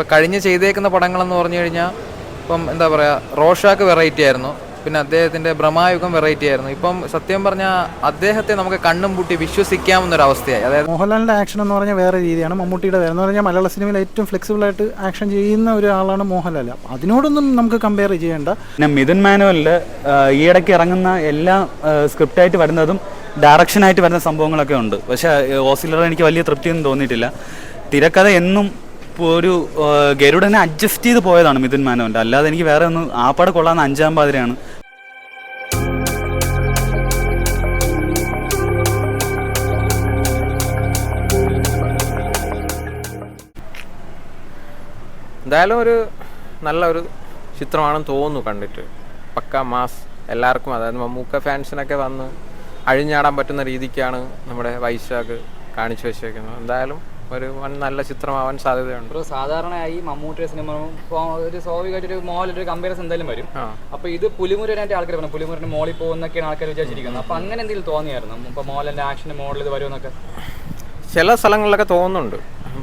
ഇപ്പോൾ കഴിഞ്ഞ് ചെയ്തേക്കുന്ന പടങ്ങളെന്ന് പറഞ്ഞു കഴിഞ്ഞാൽ ഇപ്പം എന്താ പറയുക, റോഷാക്ക് വെറൈറ്റി ആയിരുന്നു, പിന്നെ അദ്ദേഹത്തിൻ്റെ ഭ്രമായുഗം വെറൈറ്റി ആയിരുന്നു. ഇപ്പം സത്യം പറഞ്ഞാൽ അദ്ദേഹത്തെ നമുക്ക് കണ്ണും പൂട്ടി വിശ്വസിക്കാവുന്നൊരവസ്ഥയായി. അതായത് മോഹൻലാലിൻ്റെ ആക്ഷൻ എന്ന് പറഞ്ഞാൽ വേറെ രീതിയാണ്, മമ്മൂട്ടിയുടെ വേറെ എന്ന് പറഞ്ഞാൽ മലയാള സിനിമയിൽ ഏറ്റവും ഫ്ലെക്സിബിളായിട്ട് ആക്ഷൻ ചെയ്യുന്ന ഒരാളാണ് മോഹൻലാൽ. അതിനോടൊന്നും നമുക്ക് കമ്പയർ ചെയ്യേണ്ട. പിന്നെ മിഥുൻ മാനുവലിൽ ഈയിടയ്ക്ക് ഇറങ്ങുന്ന എല്ലാ സ്ക്രിപ്റ്റായിട്ട് വരുന്നതും ഡയറക്ഷനായിട്ട് വരുന്ന സംഭവങ്ങളൊക്കെ ഉണ്ട്. പക്ഷേ ഓസിലർ എനിക്ക് വലിയ തൃപ്തിയൊന്നും തോന്നിയിട്ടില്ല. തിരക്കഥ എന്നും ഒരു ഗരുഡനെ അഡ്ജസ്റ്റ് ചെയ്ത് പോയതാണ് മിഥുൻ മാനുവലിൻ്റെ. അല്ലാതെ എനിക്ക് വേറെ ഒന്നും ആപ്പാടെ കൊള്ളാവുന്ന അഞ്ചാം പാതിരയാണ്. എന്തായാലും ഒരു നല്ലൊരു ചിത്രമാണെന്ന് തോന്നുന്നു കണ്ടിട്ട്. പക്ക മാസ് എല്ലാവർക്കും, അതായത് മമ്മൂക്ക ഫാൻസിനൊക്കെ വന്ന് അഴിഞ്ഞാടാൻ പറ്റുന്ന രീതിക്കാണ് നമ്മുടെ വൈശാഖ് കാണിച്ചു വെച്ചേക്കുന്നത്. എന്തായാലും ഒരു നല്ല ചിത്രമാവാൻ സാധ്യതയുണ്ട്. ഒരു സാധാരണയായി മമ്മൂട്ടിയുടെ സിനിമ ഒരു സ്വാഭാവികമായിട്ടൊരു മോഹൻലാൽ കമ്പയർസ് എന്തായാലും വരും. അപ്പൊ ഇത് പുലിമുരുകനായിട്ട് ആൾക്കാർ പറഞ്ഞു, പുലിമുരുകന്റെ മോളിൽ പോകുന്നൊക്കെയാണ് ആൾക്കാർ വിചാരിച്ചിരിക്കുന്നത്. അപ്പൊ അങ്ങനെ എന്തെങ്കിലും തോന്നിയായിരുന്നു ഇപ്പൊ മോഹൻലാലിന്റെ ആക്ഷന്റെ മോഡൽ ഇത് വരുമെന്നൊക്കെ? ചില സ്ഥലങ്ങളിലൊക്കെ തോന്നുന്നുണ്ട്.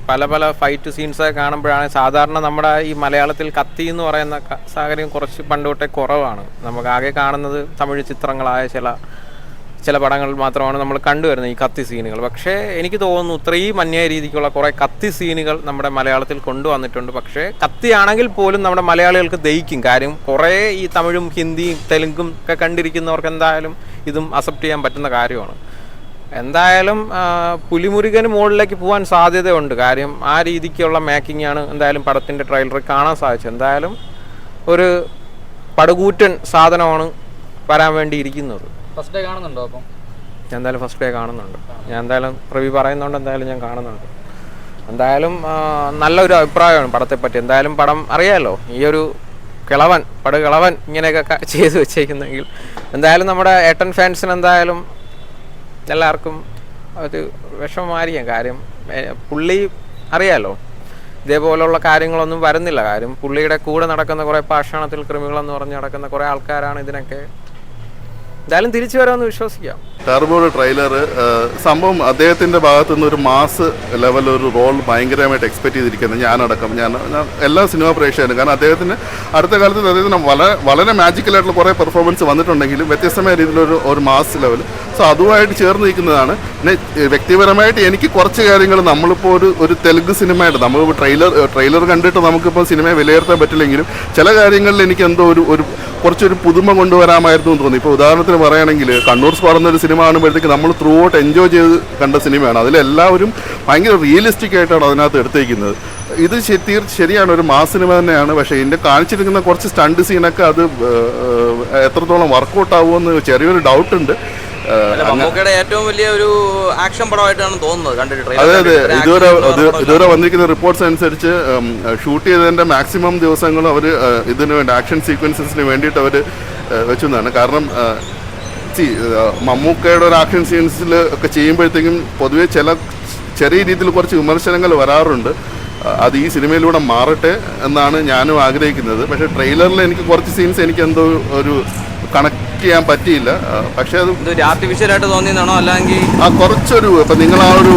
പല പല ഫൈറ്റ് സീൻസൊക്കെ കാണുമ്പോഴാണ്, സാധാരണ നമ്മുടെ ഈ മലയാളത്തിൽ കത്തി എന്ന് പറയുന്ന സാഹചര്യം കുറച്ച് പണ്ടോട്ടേ കുറവാണ്. നമുക്ക് ആകെ കാണുന്നത് തമിഴ് ചിത്രങ്ങളായ ചില പടങ്ങൾ മാത്രമാണ് നമ്മൾ കണ്ടുവരുന്നത് ഈ കത്തി സീനുകൾ. പക്ഷേ എനിക്ക് തോന്നുന്നു ഇത്രയും അന്യായ രീതിക്കുള്ള കുറേ കത്തി സീനുകൾ നമ്മുടെ മലയാളത്തിൽ കൊണ്ടുവന്നിട്ടുണ്ട്. പക്ഷേ കത്തിയാണെങ്കിൽ പോലും നമ്മുടെ മലയാളികൾക്ക് ദഹിക്കും. കാര്യം കുറേ ഈ തമിഴും ഹിന്ദിയും തെലുങ്കും ഒക്കെ കണ്ടിരിക്കുന്നവർക്ക് എന്തായാലും ഇതും അക്സെപ്റ്റ് ചെയ്യാൻ പറ്റുന്ന കാര്യമാണ്. എന്തായാലും പുലിമുരുകന് മുകളിലേക്ക് പോകാൻ സാധ്യതയുണ്ട്. കാര്യം ആ രീതിക്കുള്ള മേക്കിങ്ങാണ് എന്തായാലും പടത്തിൻ്റെ ട്രെയിലറിൽ കാണാൻ സാധിച്ചത്. എന്തായാലും ഒരു പടുകൂറ്റൻ സാധനമാണ് വരാൻ വേണ്ടി ഇരിക്കുന്നത്. ഫസ്റ്റ് ഡേ കാണുന്നുണ്ടോ? അപ്പം ഞാൻ എന്തായാലും ഫസ്റ്റ് ഡേ കാണുന്നുണ്ട്. ഞാൻ എന്തായാലും റിവ്യൂ പറയുന്നുണ്ട്, എന്തായാലും ഞാൻ കാണുന്നുണ്ട്. എന്തായാലും നല്ലൊരു അഭിപ്രായമാണ് പടത്തെപ്പറ്റി. എന്തായാലും പടം അറിയാമല്ലോ, ഈ ഒരു പടുകിളവൻ ഇങ്ങനെയൊക്കെ ചെയ്ത് വെച്ചേക്കുന്നെങ്കിൽ എന്തായാലും നമ്മുടെ ഏട്ടൻ ഫാൻസിന് എന്തായാലും എല്ലാവർക്കും ഒരു വിഷമമായിരിക്കാം. കാര്യം പുള്ളി അറിയാമല്ലോ ഇതേപോലുള്ള കാര്യങ്ങളൊന്നും വരുന്നില്ല. കാര്യം പുള്ളിയുടെ കൂടെ നടക്കുന്ന കുറേ പാഷാണത്തിൽ കൃമികളെന്ന് പറഞ്ഞ് നടക്കുന്ന കുറേ ആൾക്കാരാണ് ഇതിനൊക്കെ. എന്തായാലും തിരിച്ചു വരാമെന്ന് വിശ്വസിക്കാം. ടർബോയുടെ ട്രെയിലർ സംഭവം അദ്ദേഹത്തിൻ്റെ ഭാഗത്തു നിന്ന് ഒരു മാസ് ലെവൽ ഒരു റോൾ ഭയങ്കരമായിട്ട് എക്സ്പെക്ട് ചെയ്തിരിക്കുന്നത് ഞാനടക്കം ഞാൻ എല്ലാ സിനിമാ പ്രേക്ഷകരും. കാരണം അദ്ദേഹത്തിന് അടുത്ത കാലത്ത് അദ്ദേഹത്തിന് വളരെ മാജിക്കലായിട്ടുള്ള കുറേ പെർഫോമൻസ് വന്നിട്ടുണ്ടെങ്കിലും വ്യത്യസ്തമായ രീതിയിലൊരു മാസ് ലെവൽ. സോ അതുമായിട്ട് ചേർന്ന് നിൽക്കുന്നതാണ്. പിന്നെ വ്യക്തിപരമായിട്ട് എനിക്ക് കുറച്ച് കാര്യങ്ങൾ, നമ്മളിപ്പോൾ ഒരു തെലുങ്ക് സിനിമയായിട്ട് നമ്മൾ ട്രെയിലർ കണ്ടിട്ട് നമുക്കിപ്പോൾ സിനിമയെ വിലയിരുത്താൻ പറ്റില്ലെങ്കിലും ചില കാര്യങ്ങളിൽ എനിക്ക് എന്തോ കുറച്ചൊരു പുതുമ കൊണ്ടുവരാമായിരുന്നു എന്ന് തോന്നി. ഇപ്പോൾ ഉദാഹരണത്തിന് പറയുകയാണെങ്കിൽ കണ്ണൂർ സ്ക്വാഡ് എന്നൊരു സിനിമ കാണുമ്പോഴത്തേക്ക് നമ്മൾ ത്രൂ ഔട്ട് എൻജോയ് ചെയ്ത് കണ്ട സിനിമയാണ്. അതിലെല്ലാവരും ഭയങ്കര റിയലിസ്റ്റിക് ആയിട്ടാണ് അതിനകത്ത് എടുത്തേക്കുന്നത്. ഇത് ശരിയാണ്, ഒരു മാസ് സിനിമ തന്നെയാണ്. പക്ഷേ ഇതിൻ്റെ കാണിച്ചിരിക്കുന്ന കുറച്ച് സ്റ്റണ്ട് സീനൊക്കെ അത് എത്രത്തോളം വർക്കൗട്ട് ആവുമെന്ന് ചെറിയൊരു ഡൗട്ടുണ്ട്. ഏറ്റവും വലിയ ഒരു ആക്ഷൻ പടമായിട്ടാണ് തോന്നുന്നത് കണ്ടിട്ട്. അതെ അതെ, ഇതുവരെ വന്നിരിക്കുന്ന റിപ്പോർട്ട്സ് അനുസരിച്ച് ഷൂട്ട് ചെയ്തതിൻ്റെ മാക്സിമം ദിവസങ്ങളും അവർ ഇതിനു വേണ്ടി ആക്ഷൻ സീക്വൻസസിന് വേണ്ടിയിട്ട് അവർ വെച്ചതാണ്. കാരണം മമ്മൂക്കയുടെ ഒരു ആക്ഷൻ സീൻസിൽ ഒക്കെ ചെയ്യുമ്പോഴത്തേക്കും പൊതുവെ ചെറിയ രീതിയിൽ കുറച്ച് വിമർശനങ്ങൾ വരാറുണ്ട്. അത് ഈ സിനിമയിലൂടെ മാറട്ടെ എന്നാണ് ഞാനും ആഗ്രഹിക്കുന്നത്. പക്ഷേ ട്രെയിലറിൽ എനിക്ക് കുറച്ച് സീൻസ് എനിക്ക് എന്തോ ഒരു കണക്ട് ചെയ്യാൻ പറ്റിയില്ല. പക്ഷേ അത് ആർട്ടിഫിഷ്യലായിട്ട് തോന്നിയതാണോ അല്ലെങ്കിൽ കുറച്ചൊരു ഇപ്പം നിങ്ങൾ ആ ഒരു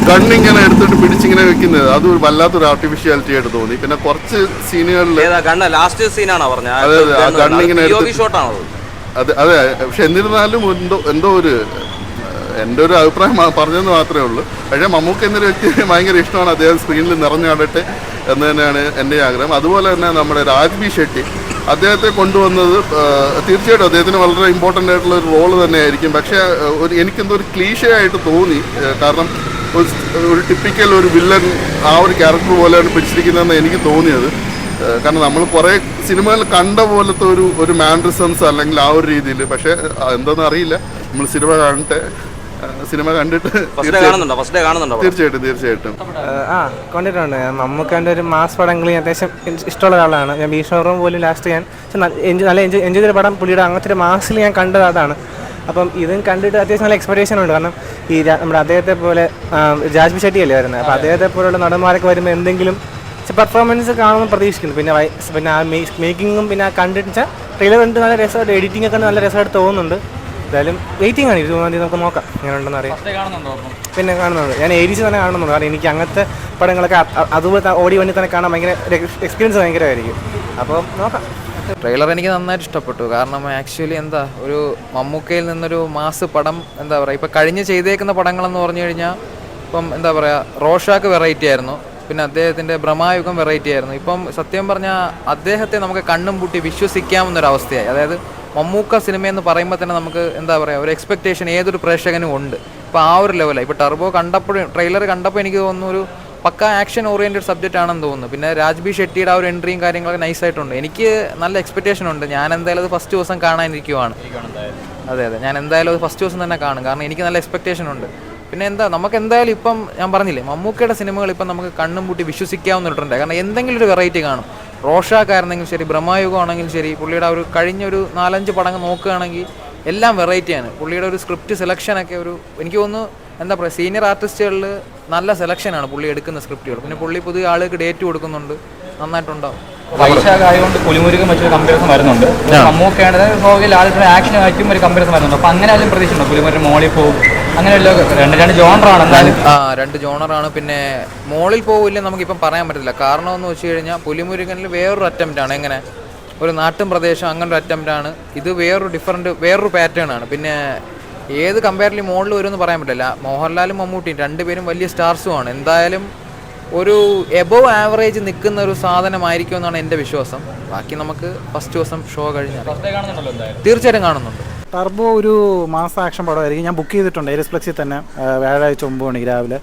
ഗണ്ണിങ്ങനെ എടുത്തിട്ട് പിടിച്ചിങ്ങനെ വെക്കുന്നത് അത് വല്ലാത്തൊരു ആർട്ടിഫിഷ്യാലിറ്റി ആയിട്ട് തോന്നി. പിന്നെ കുറച്ച് സീനുകളിൽ ലാസ്റ്റ് സീനാണോ പറഞ്ഞത്? അതെ അതെ, ആ ഗണ്ണിങ്ങനെ ഷോട്ടാണോ? അതെ അതെ. പക്ഷെ എന്നിരുന്നാലും എന്തോ എൻ്റെ ഒരു അഭിപ്രായം പറഞ്ഞതെന്ന് മാത്രമേ ഉള്ളൂ. പക്ഷേ മമ്മൂക്ക എന്നൊരു വ്യക്തിയെ ഭയങ്കര ഇഷ്ടമാണ്. അദ്ദേഹം സ്ക്രീനിൽ നിറഞ്ഞാടട്ടെ എന്ന് തന്നെയാണ് എൻ്റെ ആഗ്രഹം. അതുപോലെ തന്നെ നമ്മുടെ രാജ്ബി ഷെട്ടി അദ്ദേഹത്തെ കൊണ്ടുവന്നത് തീർച്ചയായിട്ടും അദ്ദേഹത്തിന് വളരെ ഇമ്പോർട്ടൻ്റ് ആയിട്ടുള്ള ഒരു റോള് തന്നെയായിരിക്കും. പക്ഷേ എനിക്കെന്തോ ഒരു ക്ലീഷേ ആയിട്ട് തോന്നി. കാരണം ഒരു ടിപ്പിക്കൽ ഒരു വില്ലൻ ആ ഒരു ക്യാരക്ടർ പോലെയാണ് പിടിച്ചിരിക്കുന്നതെന്ന് എനിക്ക് തോന്നിയത്. കാരണം നമ്മൾ കുറേ സിനിമകൾ കണ്ട പോലത്തെ ഒരു മാൻഡ്രിസംസ് അല്ലെങ്കിൽ ആ ഒരു രീതിയിൽ. പക്ഷേ എന്താണെന്ന് അറിയില്ല, നമ്മൾ സിനിമ കണ്ടിട്ട് തീർച്ചയായിട്ടും കണ്ടിട്ടുണ്ട്. മമ്മൂക്കാൻ്റെ ഒരു മാസ് പടങ്ങൾ അത്യാവശ്യം ഇഷ്ടമുള്ള ഒരാളാണ്. ഞാൻ ഭീഷ്മപർവ്വം പോലും ലാസ്റ്റ് ഞാൻ നല്ല എൻജോയ് ചെയ്ത പടം പുള്ളിയുടെ അങ്ങനത്തെ ഒരു മാസിൽ ഞാൻ കണ്ടത് അതാണ്. അപ്പം ഇതും കണ്ടിട്ട് അത്യാവശ്യം നല്ല എക്സ്പെക്ടേഷൻ ഉണ്ട്. കാരണം ഈ നമ്മുടെ അദ്ദേഹത്തെ പോലെ രാജ്ബി ഷെട്ടി അല്ലേ വരുന്നത്. അപ്പോൾ അദ്ദേഹത്തെ പോലുള്ള നടന്മാരൊക്കെ വരുമ്പോൾ എന്തെങ്കിലും പെർഫോമൻസ് കാണുമ്പോൾ പ്രതീക്ഷിക്കുന്നു. പിന്നെ ആ മേക്കിങ്ങും പിന്നെ കണ്ടിട്ട് ട്രെയിലർ കണ്ടിട്ട് നല്ല രസമായിട്ട് എഡിറ്റിംഗ് ഒക്കെ നല്ല രസമായിട്ട് തോന്നുന്നുണ്ട്. എന്തായാലും വെയിറ്റിംഗ് ആണ്. 21-ാം തീയതി നമുക്ക് നോക്കാം എങ്ങനെ ഉണ്ടെന്ന് അറിയാം. പിന്നെ കാണുന്നുണ്ട്, ഞാൻ ഏരിയസ് തന്നെ കാണുന്നുണ്ട്. കാരണം എനിക്ക് അങ്ങനത്തെ പടങ്ങളൊക്കെ അതുപോലെ ഓടി വണ്ടി തന്നെ കാണാൻ ഭയങ്കര എക്സ്പീരിയൻസ് ഭയങ്കരമായിരിക്കും. അപ്പോൾ നോക്കാം. ട്രെയിലർ എനിക്ക് നന്നായിട്ട് ഇഷ്ടപ്പെട്ടു. കാരണം ആക്ച്വലി എന്താ ഒരു മമ്മൂക്കയിൽ നിന്നൊരു മാസ് പടം എന്താ പറയുക, ഇപ്പം കഴിഞ്ഞ് ചെയ്തേക്കുന്ന പടങ്ങളെന്ന് പറഞ്ഞു കഴിഞ്ഞാൽ ഇപ്പം എന്താ പറയുക, റോഷാക്ക് വെറൈറ്റി ആയിരുന്നു, പിന്നെ അദ്ദേഹത്തിൻ്റെ ഭ്രമായുഗം വെറൈറ്റി ആയിരുന്നു. ഇപ്പം സത്യം പറഞ്ഞാൽ അദ്ദേഹത്തെ നമുക്ക് കണ്ണും പൂട്ടി വിശ്വസിക്കാവുന്നൊരവസ്ഥയായി. അതായത് മമ്മൂക്ക സിനിമയെന്ന് പറയുമ്പോൾ തന്നെ നമുക്ക് എന്താ പറയുക, ഒരു എക്സ്പെക്റ്റേഷൻ ഏതൊരു പ്രേക്ഷകനും ഉണ്ട്. ഇപ്പോൾ ആ ഒരു ലെവലാണ്. ഇപ്പോൾ ടർബോ കണ്ടപ്പോഴും ട്രെയിലർ കണ്ടപ്പോൾ എനിക്ക് തോന്നുന്നു ഒരു പക്ക ആക്ഷൻ ഓറിയൻറ്റഡ് സബ്ജക്റ്റ് ആണെന്ന് തോന്നുന്നു. പിന്നെ രാജ്ബി ഷെട്ടിയുടെ ആ ഒരു എൻട്രിയും കാര്യങ്ങളൊക്കെ നൈസായിട്ടുണ്ട്. എനിക്ക് നല്ല എക്സ്പെക്റ്റേഷൻ ഉണ്ട്. ഞാൻ എന്തായാലും അത് ഫസ്റ്റ് ദിവസം കാണാനിരിക്കുവാണ്. അതെ, ഞാൻ എന്തായാലും അത് ഫസ്റ്റ് ദിവസം തന്നെ കാണും. കാരണം എനിക്ക് നല്ല എക്സ്പെക്റ്റേഷൻ ഉണ്ട്. പിന്നെ എന്താ, നമുക്ക് എന്തായാലും ഇപ്പം ഞാൻ പറഞ്ഞില്ലേ, മമ്മൂക്കയുടെ സിനിമകൾ ഇപ്പം നമുക്ക് കണ്ണും പൂട്ടി വിശ്വസിക്കാവുന്നിട്ടുണ്ട്. കാരണം എന്തെങ്കിലും ഒരു വെറൈറ്റി കാണും. റോഷാക്കായിരുന്നെങ്കിലും ശരി, ഭ്രമായുഗം ആണെങ്കിലും ശരി, പുള്ളിയുടെ ഒരു കഴിഞ്ഞൊരു 4-5 പടങ്ങൾ നോക്കുകയാണെങ്കിൽ എല്ലാം വെറൈറ്റിയാണ്. പുള്ളിയുടെ ഒരു സ്ക്രിപ്റ്റ് സെലക്ഷനൊക്കെ ഒരു എനിക്ക് തോന്നുന്നു എന്താ പറയുക, സീനിയർ ആർട്ടിസ്റ്റുകളിൽ നല്ല സെലക്ഷനാണ് പുള്ളി എടുക്കുന്ന സ്ക്രിപ്റ്റുകൾ. പിന്നെ പുള്ളി പുതിയ ആളുകൾക്ക് ഡേറ്റ് കൊടുക്കുന്നുണ്ട്, നന്നായിട്ടുണ്ടാവും. വൈശാഖ് ആയതുകൊണ്ട് പുലിമുരുകൻ വെച്ചൊരു കമ്പാരിസൺ വരുന്നുണ്ട്. മമ്മൂക്കയാണ് ലാലിന്റെ ആക്ഷനായിട്ടും ഒരു കമ്പാരിസൺ വരുന്നുണ്ട്. അപ്പോൾ അങ്ങനെ ആദ്യം പ്രതീക്ഷയുണ്ടോ പുലിമുരുകൻ മോളിൽ പോകും? അങ്ങനെയല്ലോ, രണ്ട് ജോണറാണ് എന്തായാലും. 2 ജോണറാണ്. പിന്നെ മോളിൽ പോകില്ല നമുക്കിപ്പം പറയാൻ പറ്റില്ല. കാരണം എന്ന് വെച്ച് കഴിഞ്ഞാൽ പുലിമുരുകനിൽ വേറൊരു അറ്റംപ്റ്റാണ്. എങ്ങനെ ഒരു നാട്ടും പ്രദേശം അങ്ങനെ ഒരു അറ്റംപ്റ്റാണ്. ഇത് വേറൊരു പാറ്റേൺ ആണ്. പിന്നെ ഏത് കമ്പാരിറ്റീവ്ലി മോളിൽ വരുമെന്ന് പറയാൻ പറ്റില്ല. മോഹൻലാലും മമ്മൂട്ടിയും രണ്ടുപേരും വലിയ സ്റ്റാർസുമാണ്. എന്തായാലും ഒരു എബോവ് ആവറേജ് നിൽക്കുന്ന ഒരു സാധനമായിരിക്കും എന്നാണ് എൻ്റെ വിശ്വാസം. ബാക്കി നമുക്ക് ഫസ്റ്റ് ദിവസം ഷോ കഴിഞ്ഞാൽ തീർച്ചയായിട്ടും കാണുന്നുണ്ട്. ടർബോ ഒരു മാസ ആക്ഷൻ പടമായിരിക്കും. ഞാൻ ബുക്ക് ചെയ്തിട്ടുണ്ട് എയർപ്ലക്സിൽ തന്നെ, വ്യാഴാഴ്ച 9 മണിക്ക് രാവിലെ.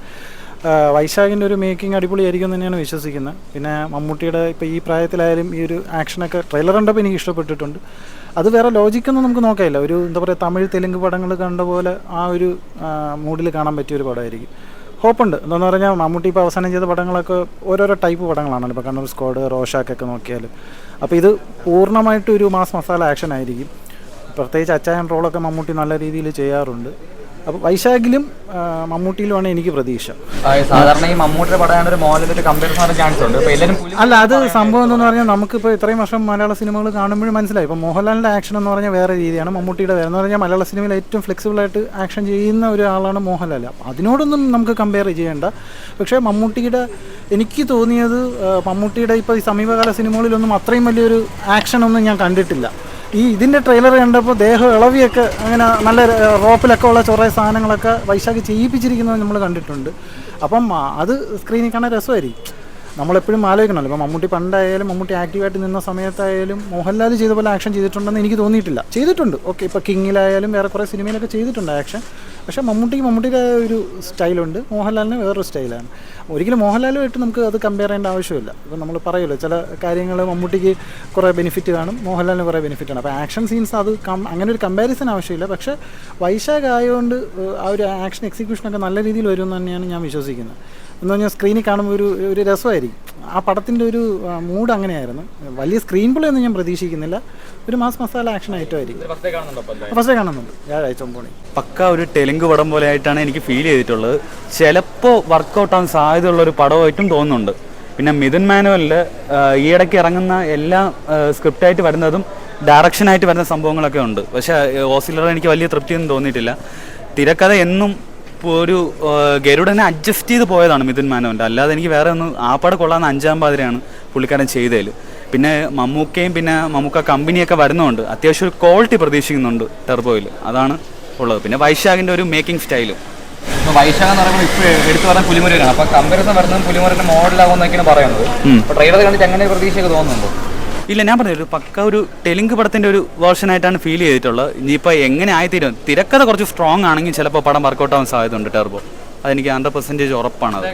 വൈശാഖിൻ്റെ ഒരു മേക്കിംഗ് അടിപൊളിയായിരിക്കും എന്ന് തന്നെയാണ് വിശ്വസിക്കുന്നത്. പിന്നെ മമ്മൂട്ടിയുടെ ഇപ്പോൾ ഈ പ്രായത്തിലായാലും ഈ ഒരു ആക്ഷനൊക്കെ ട്രെയിലർ കണ്ടപ്പോൾ എനിക്ക് ഇഷ്ടപ്പെട്ടിട്ടുണ്ട്. അത് വേറെ ലോജിക്കൊന്നും നമുക്ക് നോക്കാമില്ല. ഒരു എന്താ പറയുക, തമിഴ് തെലുങ്ക് പടങ്ങൾ കണ്ട പോലെ ആ ഒരു മൂഡിൽ കാണാൻ പറ്റിയൊരു പടമായിരിക്കും. ഹോപ്പുണ്ട്. എന്താണെന്ന് പറഞ്ഞാൽ മമ്മൂട്ടി ഇപ്പോൾ അവസാനം ചെയ്ത പടങ്ങളൊക്കെ ഓരോരോ ടൈപ്പ് പടങ്ങളാണല്ലോ. ഇപ്പോൾ കണ്ണൂർ സ്ക്വാഡ്, റോഷാക്കൊക്കെ നോക്കിയാൽ. അപ്പോൾ ഇത് പൂർണ്ണമായിട്ടും ഒരു മാസ് മസാല ആക്ഷൻ ആയിരിക്കും. പ്രത്യേകിച്ച് അച്ചായൻ റോളൊക്കെ മമ്മൂട്ടി നല്ല രീതിയിൽ ചെയ്യാറുണ്ട്. അപ്പോൾ വൈശാഖിലും മമ്മൂട്ടിയിലുമാണ് എനിക്ക് പ്രതീക്ഷ. സാധാരണ ഈ മമ്മൂട്ടിയുടെ പടമാണ് ഒരു മോഹൻലാലിന്റെ കമ്പാരിസൺ ചാൻസ് ഉണ്ട്. അല്ല, അത് സംഭവം എന്തെന്ന് പറഞ്ഞാൽ നമുക്കിപ്പോൾ ഇത്രയും വർഷം മലയാള സിനിമകൾ കാണുമ്പോഴും മനസ്സിലായി. ഇപ്പോൾ മോഹൻലാലിൻ്റെ ആക്ഷൻ എന്ന് പറഞ്ഞാൽ വേറെ രീതിയാണ്, മമ്മൂട്ടിയുടെ വേറെ എന്ന് പറഞ്ഞാൽ മലയാള സിനിമയിൽ ഏറ്റവും ഫ്ലെക്സിബിളായിട്ട് ആക്ഷൻ ചെയ്യുന്ന ഒരാളാണ് മോഹൻലാൽ. അതിനോടൊന്നും നമുക്ക് കമ്പയർ ചെയ്യേണ്ട. പക്ഷേ മമ്മൂട്ടിയുടെ എനിക്ക് തോന്നിയത് മമ്മൂട്ടിയുടെ ഇപ്പോൾ ഈ സമീപകാല സിനിമകളിലൊന്നും അത്രയും വലിയൊരു ആക്ഷനൊന്നും ഞാൻ കണ്ടിട്ടില്ല. ഇതിൻ്റെ ട്രെയിലർ കണ്ടപ്പോൾ ദേഹം ഇളവിയൊക്കെ അങ്ങനെ നല്ല റോപ്പിലൊക്കെ ഉള്ള കുറേ സാധനങ്ങളൊക്കെ വൈശാഖ് ചെയ്യിപ്പിച്ചിരിക്കുന്നത് നമ്മൾ കണ്ടിട്ടുണ്ട്. അപ്പം അത് സ്ക്രീനിൽ കാണാൻ രസമായിരിക്കും. നമ്മളെപ്പോഴും ആലോചിക്കണമല്ലോ. ഇപ്പോൾ മമ്മൂട്ടി പണ്ടായാലും മമ്മൂട്ടി ആക്റ്റീവായിട്ട് നിന്ന സമയത്തായാലും മോഹൻലാൽ ചെയ്ത പോലെ ആക്ഷൻ ചെയ്തിട്ടുണ്ടെന്ന് എനിക്ക് തോന്നിയിട്ടില്ല. ചെയ്തിട്ടുണ്ട്, ഓക്കെ. ഇപ്പോൾ കിങ്ങിലായാലും വേറെ കുറേ സിനിമയിലൊക്കെ ചെയ്തിട്ടുണ്ട് ആക്ഷൻ. പക്ഷേ മമ്മൂട്ടിയുടെ ഒരു സ്റ്റൈലുണ്ട്, മോഹൻലാലിന് വേറൊരു സ്റ്റൈലാണ്. ഒരിക്കലും മോഹൻലാലുമായിട്ട് നമുക്ക് അത് കമ്പയർ ചെയ്യേണ്ട ആവശ്യമില്ല. ഇപ്പോൾ നമ്മൾ പറയുമല്ലോ, ചില കാര്യങ്ങൾ മമ്മൂട്ടിക്ക് കുറേ ബെനിഫിറ്റ് കാണും, മോഹൻലാലിന് കുറേ ബെനിഫിറ്റാണ്. അപ്പോൾ ആക്ഷൻ സീൻസ് അത് അങ്ങനെ ഒരു കമ്പാരിസൺ ആവശ്യമില്ല. പക്ഷേ വൈശാഖ് ആയതുകൊണ്ട് ആ ഒരു ആക്ഷൻ എക്സിക്യൂഷനൊക്കെ നല്ല രീതിയിൽ വരുമെന്ന് തന്നെയാണ് ഞാൻ വിശ്വസിക്കുന്നത്. എന്ന് പറഞ്ഞാൽ സ്ക്രീനിൽ കാണുമ്പോൾ ഒരു രസമായിരിക്കും. ആ പടത്തിൻ്റെ ഒരു മൂഡ് അങ്ങനെയായിരുന്നു. വലിയ സ്ക്രീൻ പ്ലേ ഒന്നും ഞാൻ പ്രതീക്ഷിക്കുന്നില്ല. ഒരു മാസ് മസാല ആക്ഷൻ ഐറ്റം ആയിരിക്കും. ഫസ്റ്റ് കാണുന്നുണ്ട് വ്യാഴാഴ്ച 9 മണി. പക്ക ഒരു തെലുങ്ക് പടം പോലെ ആയിട്ടാണ് എനിക്ക് ഫീൽ ചെയ്തിട്ടുള്ളത്. ചിലപ്പോൾ വർക്കൗട്ടാൻ സാധ്യതയുള്ള ഒരു പടമായിട്ടും തോന്നുന്നുണ്ട്. പിന്നെ മിഥുൻ മാനുവലിൽ ഈയിടയ്ക്ക് ഇറങ്ങുന്ന എല്ലാ സ്ക്രിപ്റ്റായിട്ട് വരുന്നതും ഡയറക്ഷനായിട്ട് വരുന്ന സംഭവങ്ങളൊക്കെ ഉണ്ട്. പക്ഷേ ഓസിലർ എനിക്ക് വലിയ തൃപ്തിയൊന്നും തോന്നിയിട്ടില്ല. തിരക്കഥ എന്നും ഒരു ഗരുഡനെ അഡ്ജസ്റ്റ് ചെയ്ത് പോയതാണ് മിഥുൻ മാനവൻ്റെ. അല്ലാതെ എനിക്ക് വേറെ ഒന്നും ആ പടം കൊള്ളാവുന്ന 5-ാം പാതിരയാണ് പുള്ളിക്കാരൻ ചെയ്തതിൽ. പിന്നെ മമ്മൂക്കയും പിന്നെ മമ്മൂക്ക കമ്പനിയൊക്കെ വരുന്നതുകൊണ്ട് അത്യാവശ്യം ഒരു ക്വാളിറ്റി പ്രതീക്ഷിക്കുന്നുണ്ട് ടർബോയിൽ. അതാണ് ഉള്ളത്. പിന്നെ വൈശാഖിൻ്റെ ഒരു മേക്കിംഗ് സ്റ്റൈലും. വൈശാഖ് എന്ന് പറയുമ്പോൾ ഇപ്പോൾ എടുത്തു പറഞ്ഞ പുലിമുരുകനാണ്. അപ്പോൾ കമ്പാരിസൺ വരുന്നത് പുലിമുരുകൻ്റെ മോഡലാകുമെന്നൊക്കെയാണ് പറയുന്നത്. അപ്പോൾ ട്രെയിലർ കണ്ടിട്ട് അങ്ങനെ പ്രതീക്ഷയൊക്കെ തോന്നുന്നുണ്ടോ? ഇല്ല, ഞാൻ പറഞ്ഞു ഒരു പക്ക ഒരു തെലുങ്ക് പടത്തിൻ്റെ ഒരു വേർഷനായിട്ടാണ് ഫീൽ ചെയ്തിട്ടുള്ളത്. ഇനിയിപ്പോൾ എങ്ങനെ ആയിത്തീരും, തിരക്കഥ കുറച്ച് സ്ട്രോങ് ആണെങ്കിൽ ചിലപ്പോൾ പടം വർക്കൗട്ട് ആവാൻ സാധ്യതയുണ്ട് ടർബോ. അതെനിക്ക് 100% ഉറപ്പാണത്.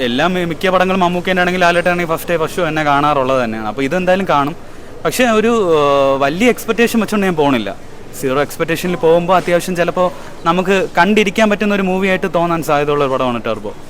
അല്ല, മിക്ക പടങ്ങളും മമ്മൂക്കേൻ്റെ ആണെങ്കിൽ ലാലേട്ടാണെങ്കിൽ ഫസ്റ്റ് ഷോ എന്നെ കാണാറുള്ളത് തന്നെയാണ്. അപ്പോൾ ഇതെന്തായാലും കാണും. പക്ഷേ ഒരു വലിയ എക്സ്പെക്റ്റേഷൻ വെച്ചുകൊണ്ട് ഞാൻ പോകണില്ല. 0 എക്സ്പെക്റ്റേഷനിൽ പോകുമ്പോൾ അത്യാവശ്യം ചിലപ്പോൾ നമുക്ക് കണ്ടിരിക്കാൻ പറ്റുന്ന ഒരു മൂവിയായിട്ട് തോന്നാൻ സാധ്യതയുള്ള ഒരു പടമാണ് ടർബോ.